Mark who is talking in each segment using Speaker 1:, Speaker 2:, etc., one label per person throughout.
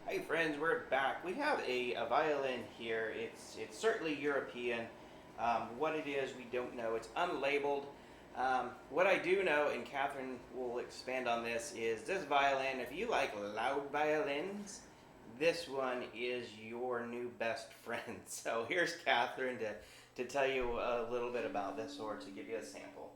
Speaker 1: Hey friends, we're back. We have a violin here. It's certainly European. What it is, we don't know. It's unlabeled. What I do know, and Catherine will expand on this, is this violin. If you like loud violins, this one is your new best friend. So here's Catherine to tell you a little bit about this, or to give you a sample.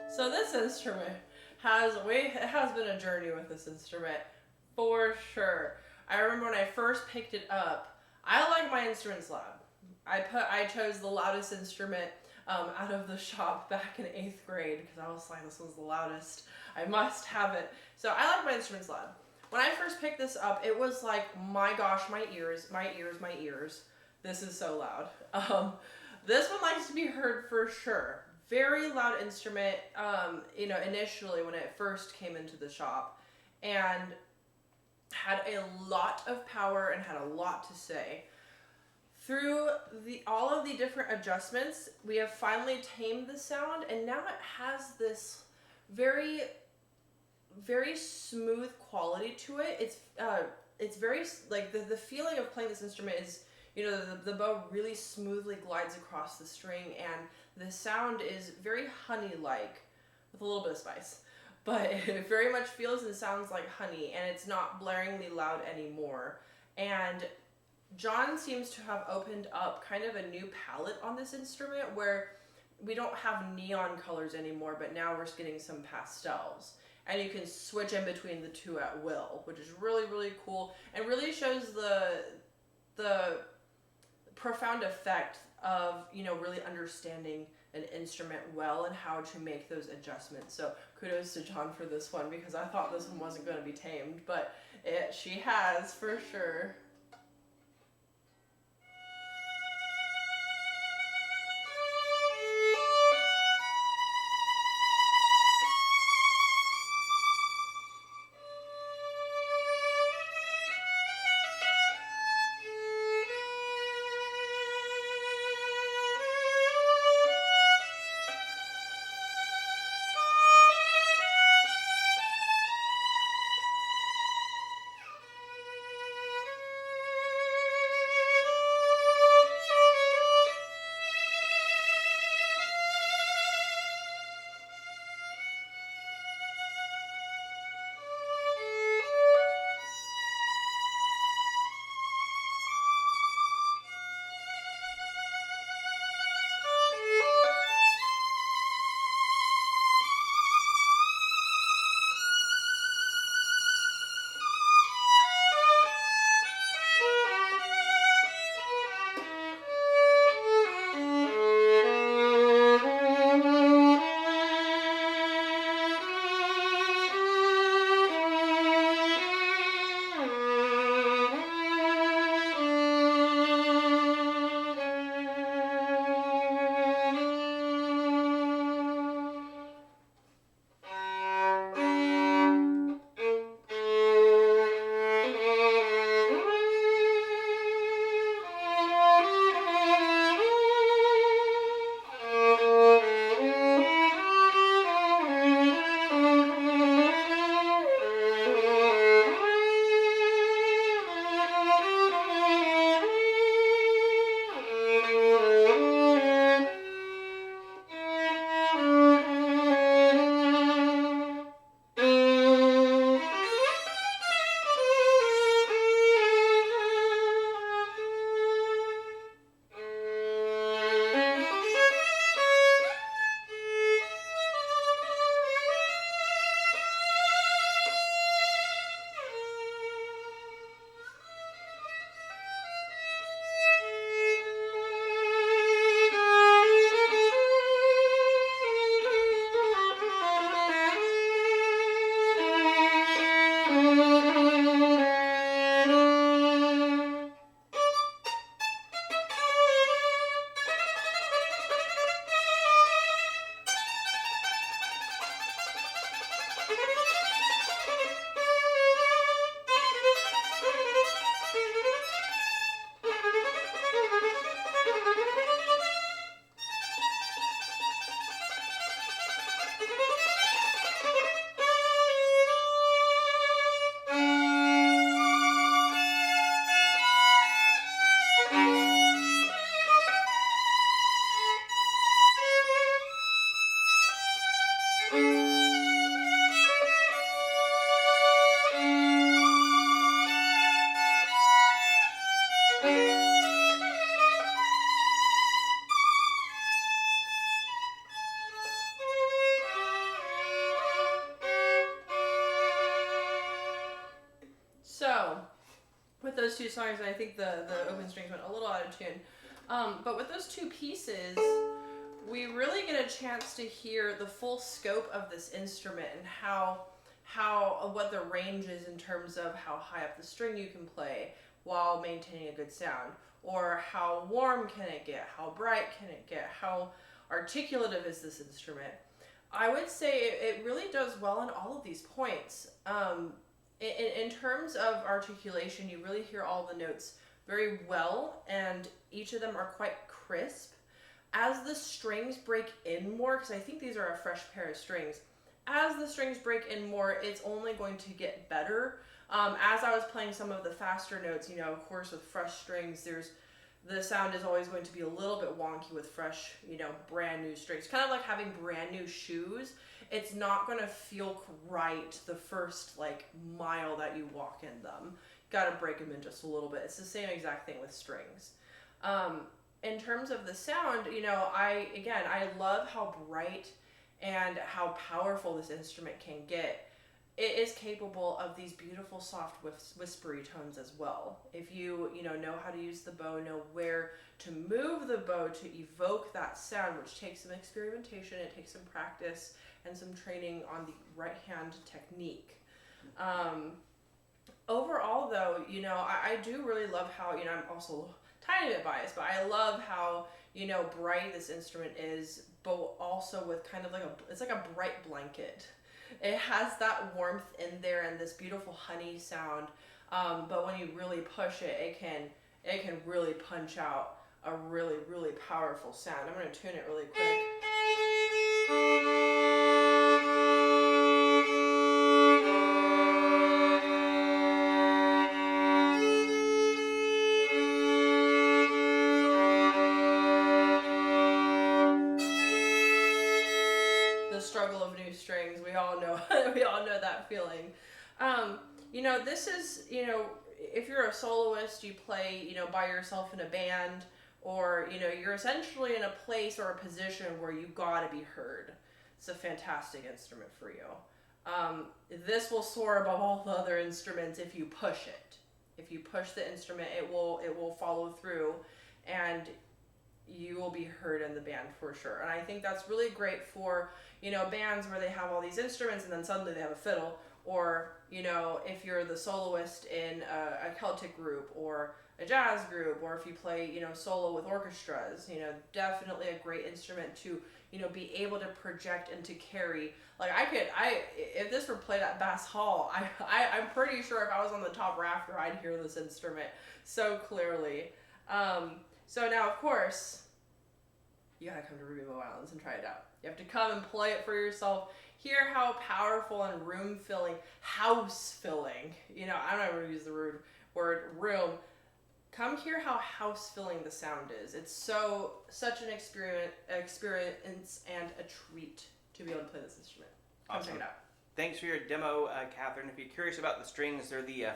Speaker 2: So this instrument it has been a journey with this instrument for sure. I remember when I first picked it up, I like my instruments loud. I chose the loudest instrument out of the shop back in 8th grade because I was like, this one's the loudest. I must have it. So I like my instruments loud. When I first picked this up, it was like, my gosh, my ears, my ears, my ears. This is so loud. This one likes to be heard for sure. Very loud instrument, initially when it first came into the shop, and had a lot of power and had a lot to say. Through all of the different adjustments, we have finally tamed the sound, and now it has this very, very smooth quality to it. It's very, like, the feeling of playing this instrument is, the bow really smoothly glides across the string, and the sound is very honey-like with a little bit of spice. But it very much feels and sounds like honey, and it's not blaringly loud anymore. And John seems to have opened up kind of a new palette on this instrument where we don't have neon colors anymore, but now we're getting some pastels. And you can switch in between the two at will, which is really, really cool, and really shows the profound effect of, really understanding an instrument well and how to make those adjustments. So kudos to John for this one, because I thought this one wasn't going to be tamed, but she has for sure. those two songs, I think the open strings went a little out of tune. But with those two pieces, we really get a chance to hear the full scope of this instrument and what the range is in terms of how high up the string you can play while maintaining a good sound, or how warm can it get, how bright can it get, how articulative is this instrument. I would say it really does well in all of these points. In terms of articulation, you really hear all the notes very well, and each of them are quite crisp. As the strings break in more, because I think these are a fresh pair of strings, as the strings break in more, it's only going to get better. As I was playing some of the faster notes, of course with fresh strings, the sound is always going to be a little bit wonky with fresh, brand new strings. Kind of like having brand new shoes. It's not going to feel right the first mile that you walk in them. Got to break them in just a little bit. It's the same exact thing with strings. In terms of the sound, I love how bright and how powerful this instrument can get. It is capable of these beautiful, soft, whispery tones as well. If you, know how to use the bow, know where to move the bow to evoke that sound, which takes some experimentation, it takes some practice, and some training on the right hand technique. Overall, though, I do really love how, I'm also tiny bit biased, but I love how, bright this instrument is, but also with kind of it's like a bright blanket. It has that warmth in there and this beautiful honey sound, but when you really push it, it can really punch out a really, really powerful sound. I'm going to tune it really quick. Struggle of new strings. We all know that feeling. This is, if you're a soloist, you play, by yourself in a band, or, you're essentially in a place or a position where you gotta be heard. It's a fantastic instrument for you. This will soar above all the other instruments if you push it. If you push the instrument, it will follow through, and you will be heard in the band for sure. And I think that's really great for, bands where they have all these instruments and then suddenly they have a fiddle, or, if you're the soloist in a Celtic group or a jazz group, or if you play, solo with orchestras, definitely a great instrument to, be able to project and to carry. If this were played at Bass Hall, I'm pretty sure if I was on the top rafter, I'd hear this instrument so clearly. So now, of course, you gotta come to Ruby Violins and try it out. You have to come and play it for yourself. Hear how powerful and room-filling, house-filling, I'm not going to use the word room. Come hear how house-filling the sound is. It's such an experience and a treat to be able to play this instrument. Come
Speaker 1: Awesome.
Speaker 2: check it out.
Speaker 1: Thanks for your demo, Catherine. If you're curious about the strings, they're the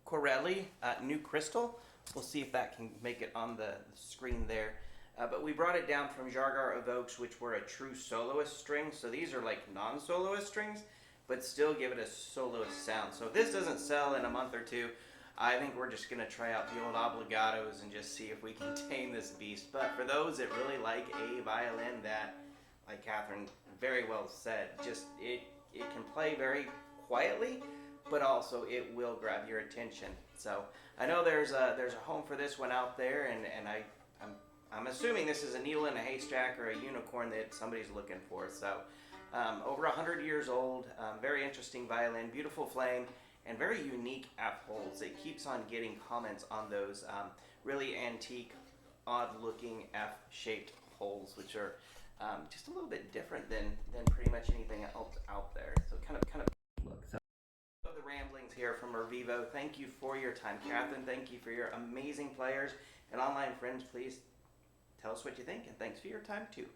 Speaker 1: Corelli New Crystal. We'll see if that can make it on the screen there. But we brought it down from Jargar Evokes, which were a true soloist string. So these are like non-soloist strings, but still give it a soloist sound. So if this doesn't sell in a month or two, I think we're just going to try out the old obligatos and just see if we can tame this beast. But for those that really like a violin that, like Catherine very well said, just it can play very quietly, but also it will grab your attention. So I know there's a home for this one out there, and I'm assuming this is a needle in a haystack or a unicorn that somebody's looking for. So over 100 years old, very interesting violin, beautiful flame, and very unique F holes. It keeps on getting comments on those really antique, odd-looking F-shaped holes, which are just a little bit different than pretty much anything else out there. So kind of look. So the ramblings here from Revivo. Thank you for your time, Catherine. Thank you for your amazing players. And online friends, please tell us what you think. And thanks for your time, too.